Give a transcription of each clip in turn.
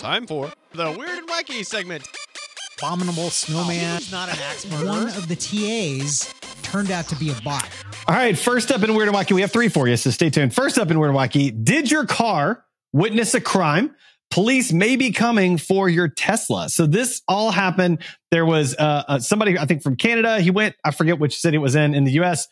Time for the Weird and Wacky segment. Abominable snowman. He's not an axe murderer. One of the TAs turned out to be a bot. All right, first up in Weird and Wacky, we have 3 for you, so stay tuned. First up in Weird and Wacky, did your car witness a crime? Police may be coming for your Tesla. So this all happened. There was somebody, I think from Canada. He went, I forget which city it was in the US.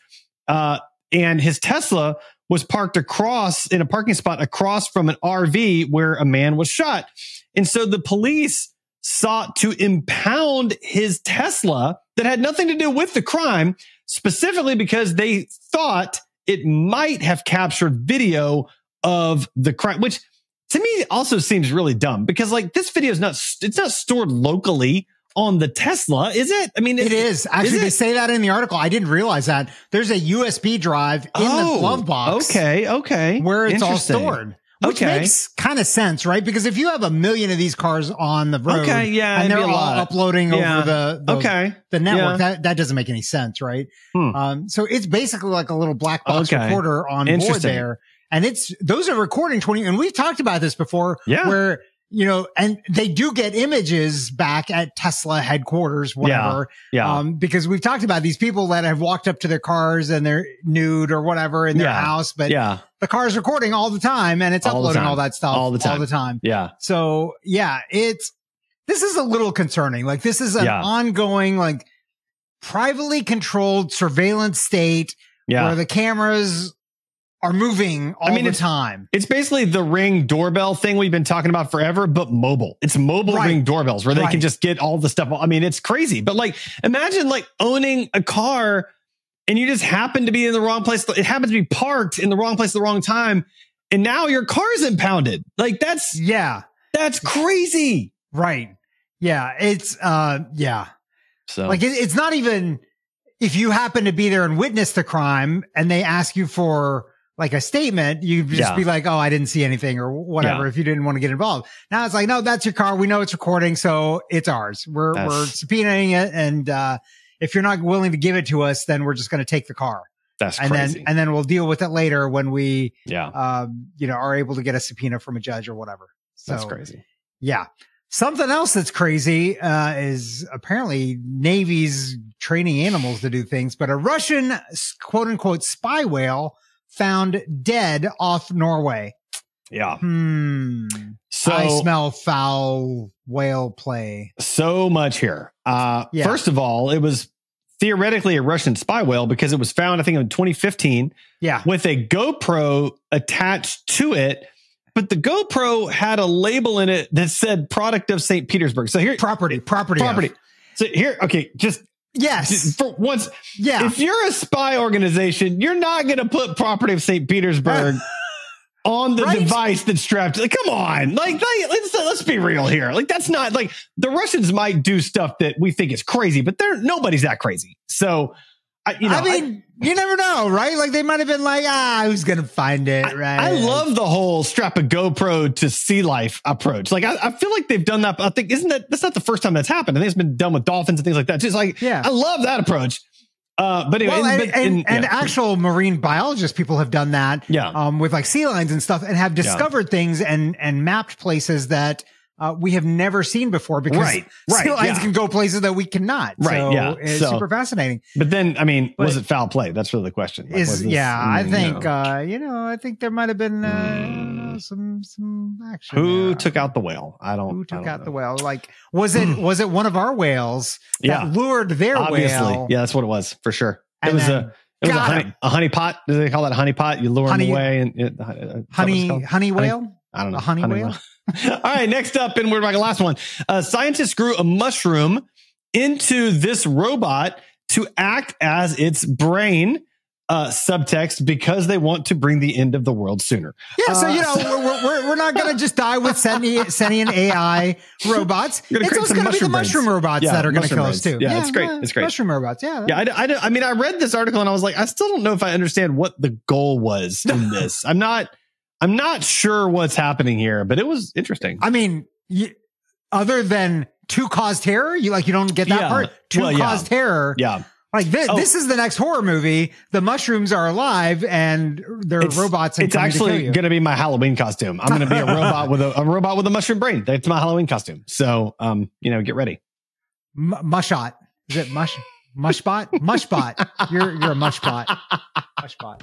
And his Tesla was parked in a parking spot across from an RV where a man was shot. And so the police sought to impound his Tesla that had nothing to do with the crime, specifically because they thought it might have captured video of the crime, which to me also seems really dumb because like this video is not stored locally on the Tesla, is it? I mean, it is. Actually, they say that in the article. I didn't realize that. There's a USB drive in the glove box. Okay. Where it's all stored. Which makes kind of sense, right? Because if you have 1 million of these cars on the road and they're all uploading over the network, that doesn't make any sense, right? So it's basically like a little black box recorder on board there. And those are recording 20, and we've talked about this before, where, you know, and they do get images back at Tesla headquarters, whatever. Because we've talked about these people that have walked up to their cars and they're nude or whatever in their house, but the car is recording all the time and it's uploading all that stuff all the time. So this is a little concerning. Like this is an ongoing, like privately controlled surveillance state where the cameras are moving all the time. It's basically the Ring doorbell thing we've been talking about forever, but mobile. It's mobile Ring doorbells where they can just get all the stuff. I mean, it's crazy. But like, imagine like owning a car and you just happen to be in the wrong place. It happens to be parked in the wrong place at the wrong time. And now your car's impounded. Like that's crazy. Right. Yeah. It's, So like, it's not even if you happen to be there and witness the crime and they ask you for like a statement, you just be like, oh, I didn't see anything or whatever. If you didn't want to get involved. Now it's like, no, that's your car. We know it's recording. So it's ours. We're subpoenaing it. And, if you're not willing to give it to us, then we're just going to take the car. That's crazy. And then we'll deal with it later when we, are able to get a subpoena from a judge or whatever. So, that's crazy. Yeah. Something else that's crazy, is apparently Navy's training animals to do things, but a Russian quote unquote spy whale found dead off Norway. Yeah. So I smell foul whale play. So much here. First of all, it was theoretically a Russian spy whale because it was found, I think, in 2015. With a GoPro attached to it. But the GoPro had a label in it that said product of St. Petersburg. So here, property. So here, just for once, if you're a spy organization, you're not going to put property of St. Petersburg on the device that's strapped. Like, come on, let's be real here. Like, that's not like the Russians might do stuff that we think is crazy, but nobody's that crazy. So, you never know, right? Like they might have been like, who's going to find it? Right. I love the whole strap a GoPro to sea life approach. Like I feel like they've done that. I think, that's not the first time that's happened. I think it's been done with dolphins and things like that. Just like, I love that approach. But anyway, actual marine biologist people have done that, with like sea lions and stuff and have discovered things and mapped places that, we have never seen before because sea lions can go places that we cannot. It's super fascinating. But then, I mean, was it foul play? That's really the question. Like, I think, I think there might have been, some action. Who took out the whale? Who took out the whale? Like, was it one of our whales that lured their whale? Yeah, that's what it was for sure. It was a honey pot. Do they call that a honey pot? You lure them away and honey whale? I don't know. A honey whale? All right, next up in Weird Wacky, last one. Scientists grew a mushroom into this robot to act as its brain, subtext, because they want to bring the end of the world sooner. Yeah, so, we're not going to just die with sentient AI robots. It's going to be the mushroom robots that are going to kill us too. Yeah, it's great. It's great. Mushroom robots, I mean, I read this article and I was like, I still don't know if I understand what the goal was in this. I'm not sure what's happening here, but it was interesting. I mean, other than to cause terror, you don't get that part. To cause terror. Yeah. Like this is the next horror movie. The mushrooms are alive and they're robots. And it's actually going to be my Halloween costume. I'm going to be a robot with a robot with a mushroom brain. That's my Halloween costume. So, get ready. Mushbot. Is it Mushbot? Mushbot. You're a Mushbot. Mushbot.